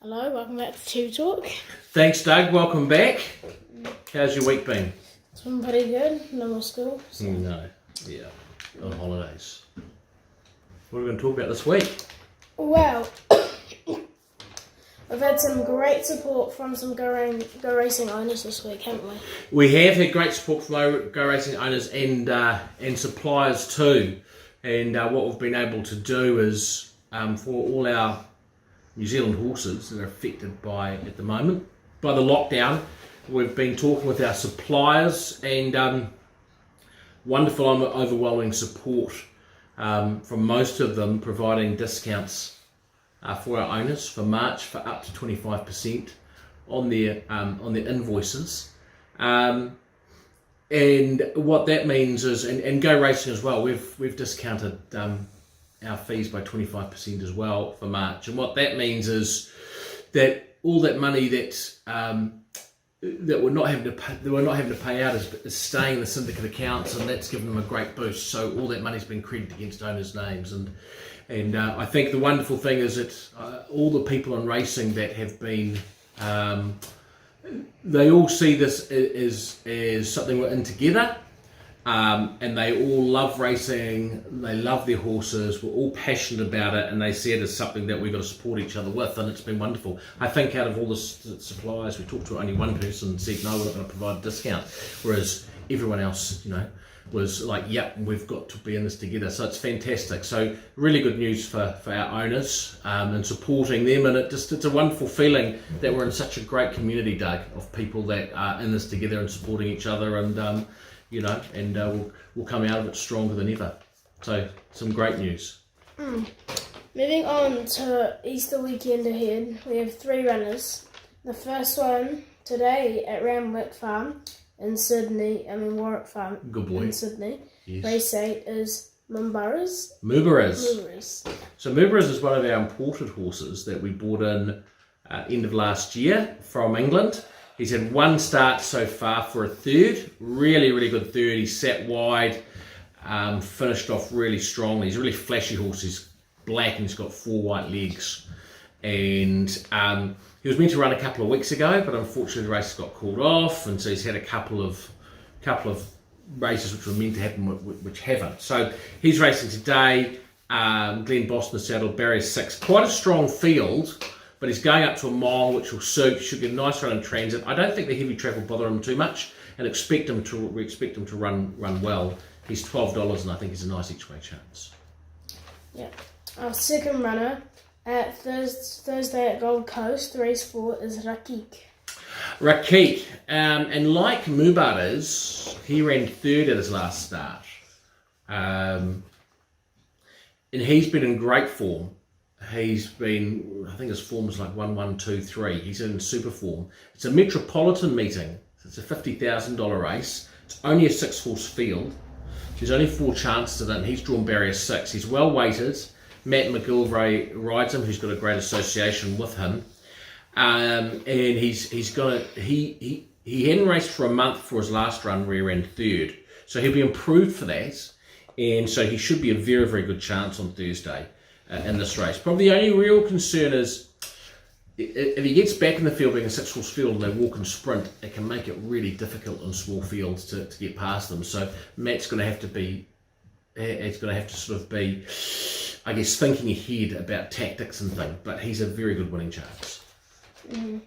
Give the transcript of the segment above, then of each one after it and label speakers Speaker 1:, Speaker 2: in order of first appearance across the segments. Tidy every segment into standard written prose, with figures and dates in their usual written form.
Speaker 1: Hello, welcome back to TubeTalk.
Speaker 2: Thanks, Doug. Welcome back. How's your week been?
Speaker 1: It's been pretty good. No more school. So.
Speaker 2: No. Yeah. On holidays. What are we going to talk about this week?
Speaker 1: Well, we've had some great support from some Go Racing owners this week, haven't we?
Speaker 2: We have had great support from Go Racing owners and suppliers too. And what we've been able to do is for all our New Zealand horses that are affected by, at the moment, by the lockdown, we've been talking with our suppliers and wonderful, overwhelming support from most of them, providing discounts for our owners for March for up to 25% on their invoices. And what that means is, and Go Racing as well, we've discounted our fees by 25% as well for March. And what that means is that all that money that we're not having to pay out is staying in the syndicate accounts, and that's given them a great boost. So all that money's been credited against owners' names, and I think the wonderful thing is that all the people in racing that have been, they all see this as something we're in together. And they all love racing, they love their horses, we're all passionate about it, and they see it as something that we've got to support each other with, and it's been wonderful. I think out of all the suppliers we talked to, only one person said no, we're not going to provide a discount, whereas everyone else, was like, yep, we've got to be in this together. So it's fantastic. So really good news for our owners and supporting them, and it's a wonderful feeling that we're in such a great community, Doug, of people that are in this together and supporting each other, and we'll come out of it stronger than ever. So, some great news.
Speaker 1: Moving on to Easter weekend ahead, we have 3 runners. The first one today at Randwick Farm in Sydney, Warwick Farm in Sydney.
Speaker 2: Yes.
Speaker 1: Race 8 is Mubaras.
Speaker 2: So Mubaras is one of our imported horses that we bought in end of last year from England. He's had one start so far for a third, really, really good third. He sat wide, finished off really strongly. He's a really flashy horse. He's black and he's got 4 white legs. And he was meant to run a couple of weeks ago, but unfortunately the race got called off, and so he's had a couple of races which were meant to happen, which haven't. So he's racing today. Glenn Boston saddled, barrier 6, quite a strong field. But he's going up to a mile, which will suit. Should get a nice run in transit. I don't think the heavy track will bother him too much, and we expect him to run well. He's $12, and I think he's a nice each way chance.
Speaker 1: Yeah. Our second runner at Thursday at Gold Coast, race 4 is
Speaker 2: Rakik, and like Mubaras, he ran third at his last start, and he's been in great form. He's been, I think his form is like 1, 1, 2, 3. He's in super form. It's a metropolitan meeting. So it's a $50,000 race. It's only a 6-horse field. There's only 4 chances in it, and he's drawn barrier 6. He's well weighted. Matt McGilvray rides him, who's got a great association with him. And he hadn't raced for a month for his last run where he ran third. So he'll be improved for that. And so he should be a very, very good chance on Thursday. In this race. Probably the only real concern is if he gets back in the field being a 6-horse field and they walk and sprint, it can make it really difficult in small fields to get past them. So Matt's going to have to be, sort of be, I guess, thinking ahead about tactics and things, but he's a very good winning chance.
Speaker 1: Mm-hmm.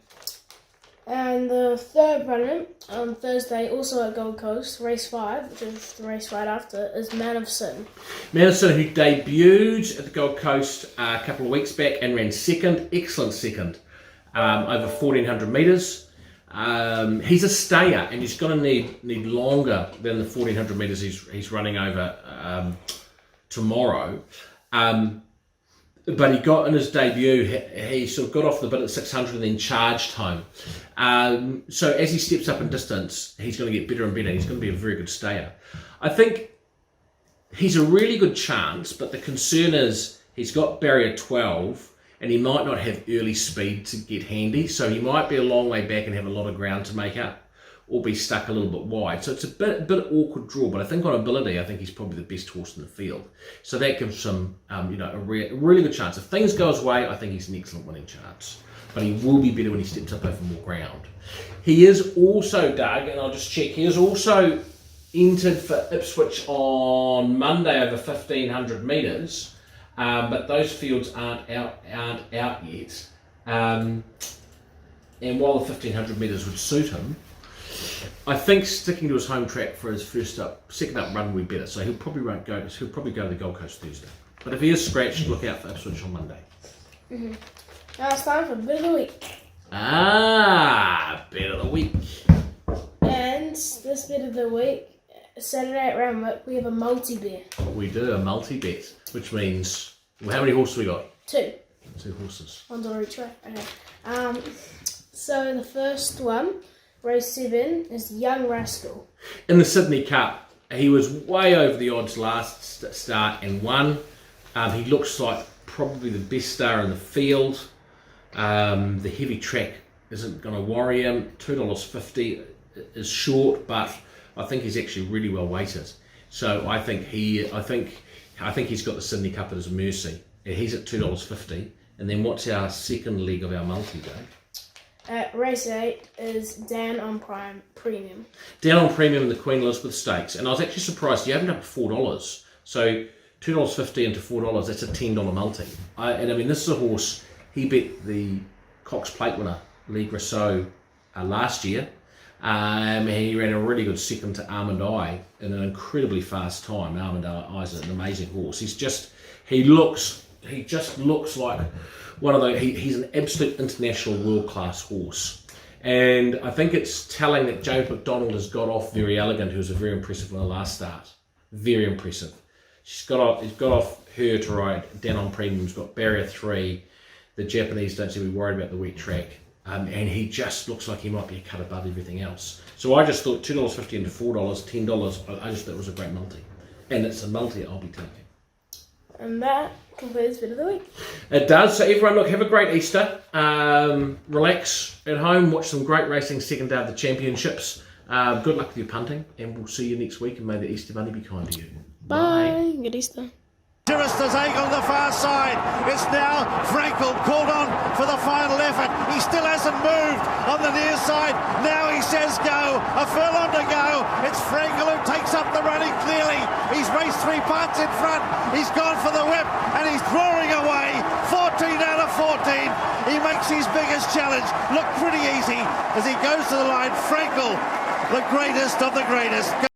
Speaker 1: And the third runner on Thursday, also at Gold Coast, race 5, which is the race right after, is Man of Sin.
Speaker 2: Man of Sin, who debuted at the Gold Coast a couple of weeks back and ran second, excellent second, over 1,400 metres. He's a stayer, and he's going to need longer than the 1,400 metres he's running over tomorrow. But he got in his debut, he sort of got off the bit at 600 and then charged home. So as he steps up in distance, he's going to get better and better. He's going to be a very good stayer. I think he's a really good chance, but the concern is he's got barrier 12 and he might not have early speed to get handy. So he might be a long way back and have a lot of ground to make up, or be stuck a little bit wide. So it's a bit awkward draw, but I think on ability, I think he's probably the best horse in the field. So that gives him, a really good chance. If things go his way, I think he's an excellent winning chance. but he will be better when he steps up over more ground. He is also, Doug, and I'll just check, he is also entered for Ipswich on Monday over 1,500 metres, but those fields aren't out yet. And while the 1,500 metres would suit him, I think sticking to his home track for his second up run will be better. So he'll probably go to the Gold Coast Thursday. But if he is scratched, look out for Ipswich on Monday.
Speaker 1: Mm-hmm. Now it's time for Bit of the Week.
Speaker 2: Bit of the week.
Speaker 1: And this Bit of the Week, Saturday at Ramwick, we have a multi-bet.
Speaker 2: We do, a multi-bet, which means, well, how many horses we got?
Speaker 1: 2.
Speaker 2: 2 horses.
Speaker 1: One's on each way. Okay. So the first one, race 7, is Young Rascal.
Speaker 2: In the Sydney Cup, he was way over the odds last start and won. He looks like probably the best star in the field. The heavy track isn't going to worry him. $2.50 is short, but I think he's actually really well weighted. So I think he's got the Sydney Cup at his mercy. He's at $2.50. And then what's our second leg of our multi, Dave?
Speaker 1: Race 8 is Down on Premium.
Speaker 2: Down on Premium in the Queen Elizabeth Stakes. And I was actually surprised you haven't up to $4. So $2.50 into $4, that's a $10 multi. This is a horse, he bet the Cox Plate winner, Lee Grisseau, last year. And he ran a really good second to Almond Eye in an incredibly fast time. Almond Eye is an amazing horse. He just looks like one of those. He's an absolute international world-class horse. And I think it's telling that James McDonald has got off Very Elegant, who was a very impressive in the last start. Very impressive. He's got off her to ride Down on Premium. He's got Barrier 3. The Japanese don't seem to be worried about the wet track. And he just looks like he might be a cut above everything else. So I just thought $2.50 into $4, $10, I just thought it was a great multi. And it's a multi I'll be taking.
Speaker 1: And that concludes Bit of the Week.
Speaker 2: It does. So everyone, look, have a great Easter. Relax at home, watch some great racing second day of the championships. Good luck with your punting, and we'll see you next week, and may the Easter Bunny be kind to you.
Speaker 1: Bye. Good Easter.
Speaker 3: Jurista's Eagle on the far side. It's now Frankel called on for the final effort. He still hasn't moved on the near side. Now he says go. A furlong to go. It's Frankel who takes up the running clearly. He's raced 3 parts in front. He's gone for the whip and he's roaring away. 14 out of 14. He makes his biggest challenge look pretty easy as he goes to the line. Frankel, the greatest of the greatest.